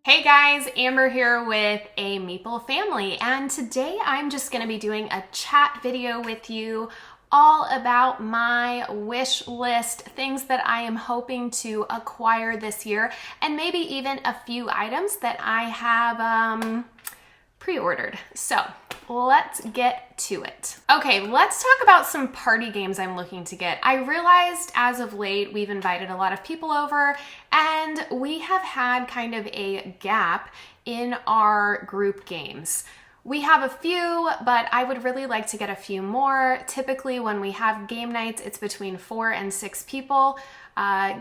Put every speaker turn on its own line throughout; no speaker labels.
Hey guys, Amber here with a Meeple family, and today I'm just going to be doing a chat video with you all about my wish list, things that I am hoping to acquire this year, and maybe even a few items that I have pre-ordered. So let's get to it. Okay, let's talk about some party games I'm looking to get. I realized as of late we've invited a lot of people over and we have had kind of a gap in our group games. We have a few, but I would really like to get a few more. Typically when we have game nights, it's between 4 and 6 people.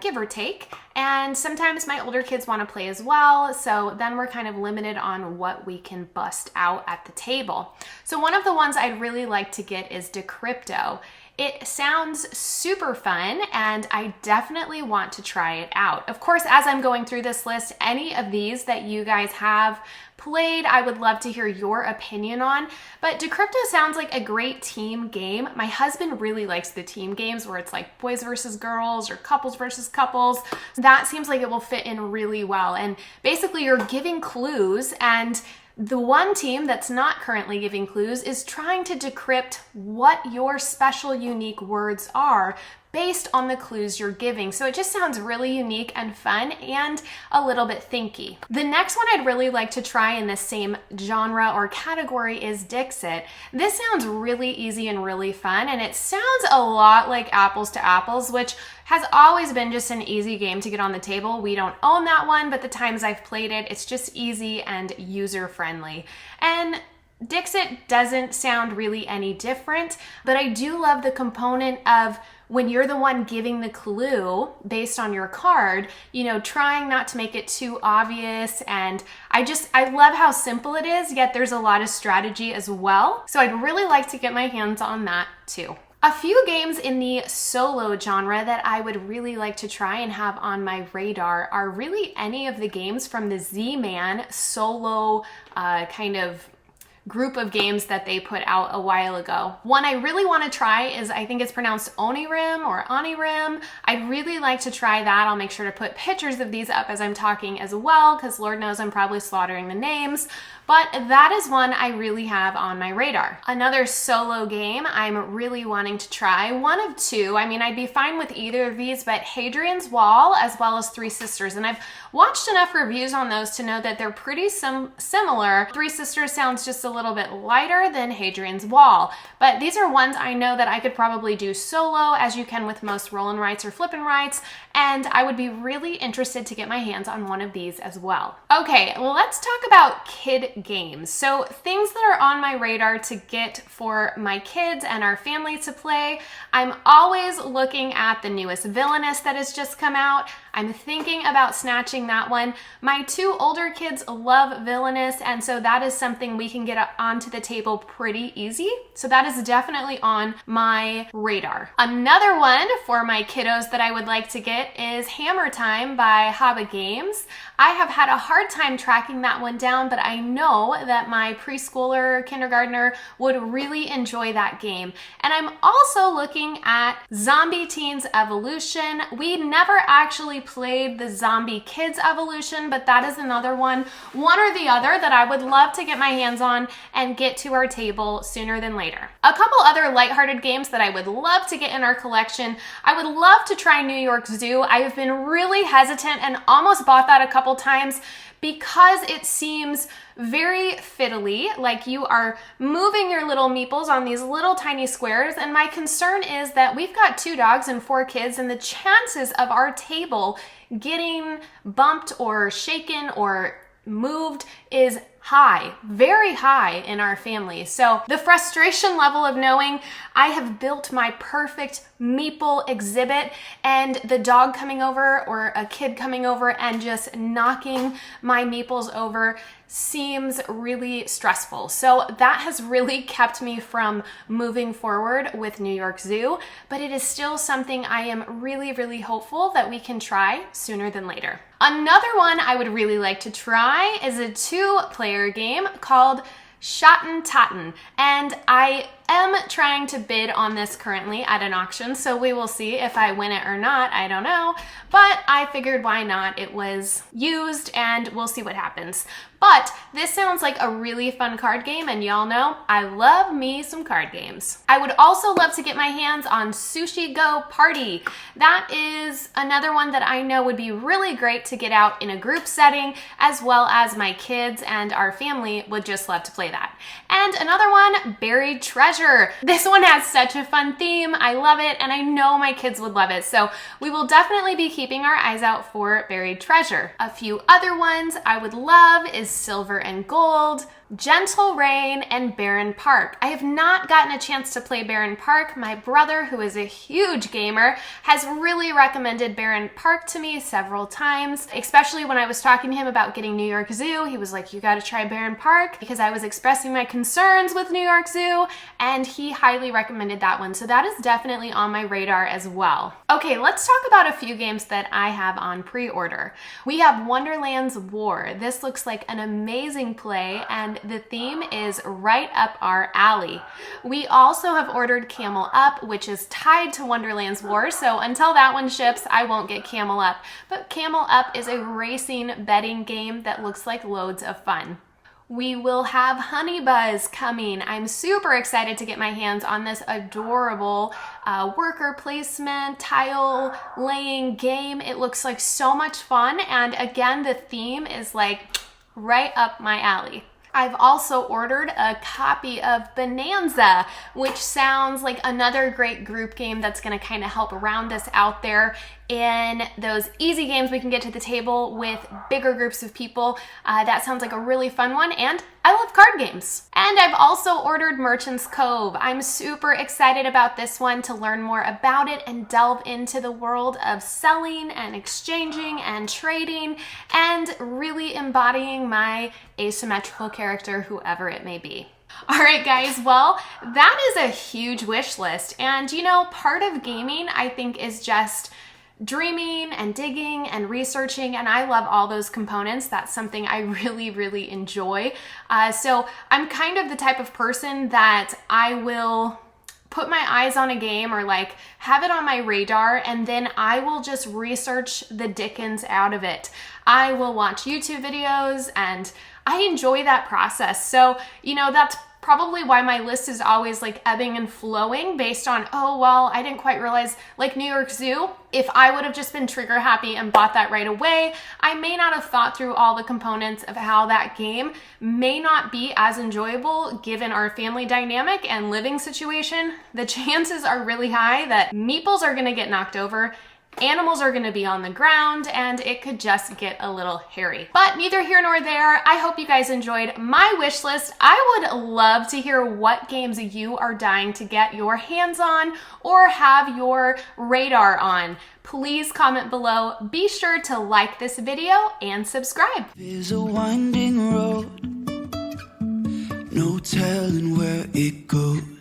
Give or take. And sometimes my older kids want to play as well, so then we're kind of limited on what we can bust out at the table. So one of the ones I'd really like to get is Decrypto. It sounds super fun and I definitely want to try it out. Of course, as I'm going through this list, any of these that you guys have played, I would love to hear your opinion on. But Decrypto sounds like a great team game. My husband really likes the team games where it's like boys versus girls or couples versus couples. That seems like it will fit in really well. And basically you're giving clues, and the one team that's not currently giving clues is trying to decrypt what your special unique words are based on the clues you're giving. So it just sounds really unique and fun and a little bit thinky. The next one I'd really like to try in the same genre or category is Dixit. This sounds really easy and really fun, and it sounds a lot like Apples to Apples, which has always been just an easy game to get on the table. We don't own that one, but the times I've played it, it's just easy and user-friendly. And Dixit doesn't sound really any different, but I do love the component of when you're the one giving the clue based on your card, you know, trying not to make it too obvious. And I love how simple it is, yet there's a lot of strategy as well. So I'd really like to get my hands on that too. A few games in the solo genre that I would really like to try and have on my radar are really any of the games from the Z-Man solo kind of group of games that they put out a while ago. One I really want to try is, I think it's pronounced Onirim or Onirim. I'd really like to try that. I'll make sure to put pictures of these up as I'm talking as well, because Lord knows I'm probably slaughtering the names. But that is one I really have on my radar. Another solo game I'm really wanting to try, one of two. I mean, I'd be fine with either of these, but Hadrian's Wall as well as Three Sisters. And I've watched enough reviews on those to know that they're pretty similar. Three Sisters sounds just a little bit lighter than Hadrian's Wall. But these are ones I know that I could probably do solo, as you can with most roll and writes or flip and writes. And I would be really interested to get my hands on one of these as well. Okay, let's talk about kid games. So things that are on my radar to get for my kids and our family to play. I'm always looking at the newest Villainous that has just come out. I'm thinking about snatching that one. My two older kids love Villainous, and so that is something we can get onto the table pretty easy. So that is definitely on my radar. Another one for my kiddos that I would like to get is Hammer Time by Haba Games. I have had a hard time tracking that one down, but I know that my preschooler, kindergartner would really enjoy that game. And I'm also looking at Zombie Teens Evolution. We never actually played the Zombie Kids Evolution, but that is another one or the other, that I would love to get my hands on and get to our table sooner than later. A couple other lighthearted games that I would love to get in our collection. I would love to try New York Zoo. I have been really hesitant and almost bought that a couple times because it seems very fiddly, like you are moving your little meeples on these little tiny squares. And my concern is that we've got 2 dogs and 4 kids, and the chances of our table getting bumped or shaken or moved is high, very high in our family. So the frustration level of knowing I have built my perfect meeple exhibit and the dog coming over or a kid coming over and just knocking my meeples over seems really stressful. So that has really kept me from moving forward with New York Zoo, but it is still something I am really, really hopeful that we can try sooner than later. Another one I would really like to try is a 2-player game called Shotten Totten, and I am trying to bid on this currently at an auction, so we will see if I win it or not. I don't know, but I figured why not? It was used and we'll see what happens. But this sounds like a really fun card game, and y'all know I love me some card games. I would also love to get my hands on Sushi Go Party. That is another one that I know would be really great to get out in a group setting, as well as my kids and our family would just love to play that. And another one, Buried Treasure. This one has such a fun theme. I love it, and I know my kids would love it. So we will definitely be keeping our eyes out for Buried Treasure. A few other ones I would love is Silver and Gold, Gentle Rain, and Barren Park. I have not gotten a chance to play Barren Park. My brother, who is a huge gamer, has really recommended Barren Park to me several times, especially when I was talking to him about getting New York Zoo. He was like, you gotta try Barren Park, because I was expressing my concerns with New York Zoo, and he highly recommended that one. So that is definitely on my radar as well. Okay, let's talk about a few games that I have on pre-order. We have Wonderland's War. This looks like an amazing play, and the theme is right up our alley. We also have ordered Camel Up, which is tied to Wonderland's War, so until that one ships, I won't get Camel Up. But Camel Up is a racing betting game that looks like loads of fun. We will have Honey Buzz coming. I'm super excited to get my hands on this adorable worker placement, tile laying game. It looks like so much fun, and again, the theme is like right up my alley. I've also ordered a copy of Bonanza, which sounds like another great group game that's going to kind of help round us out there in those easy games we can get to the table with bigger groups of people. That sounds like a really fun one, and I love card games. And I've also ordered Merchant's Cove. I'm super excited about this one to learn more about it and delve into the world of selling and exchanging and trading and really embodying my asymmetrical character, whoever it may be. All right, guys, well, that is a huge wish list. And you know, part of gaming, I think, is just dreaming and digging and researching, and I love all those components. That's something I really, really enjoy. So I'm kind of the type of person that I will put my eyes on a game or like have it on my radar, and then I will just research the dickens out of it. I will watch YouTube videos, and I enjoy that process. So, you know, that's probably why my list is always like ebbing and flowing based on, oh, well, I didn't quite realize, like New York Zoo, if I would have just been trigger happy and bought that right away, I may not have thought through all the components of how that game may not be as enjoyable given our family dynamic and living situation. The chances are really high that meeples are gonna get knocked over, animals are gonna be on the ground, and it could just get a little hairy. But neither here nor there. I hope you guys enjoyed my wish list. I would love to hear what games you are dying to get your hands on or have your radar on. Please comment below. Be sure to like this video and subscribe.
There's a winding road, no telling where it goes.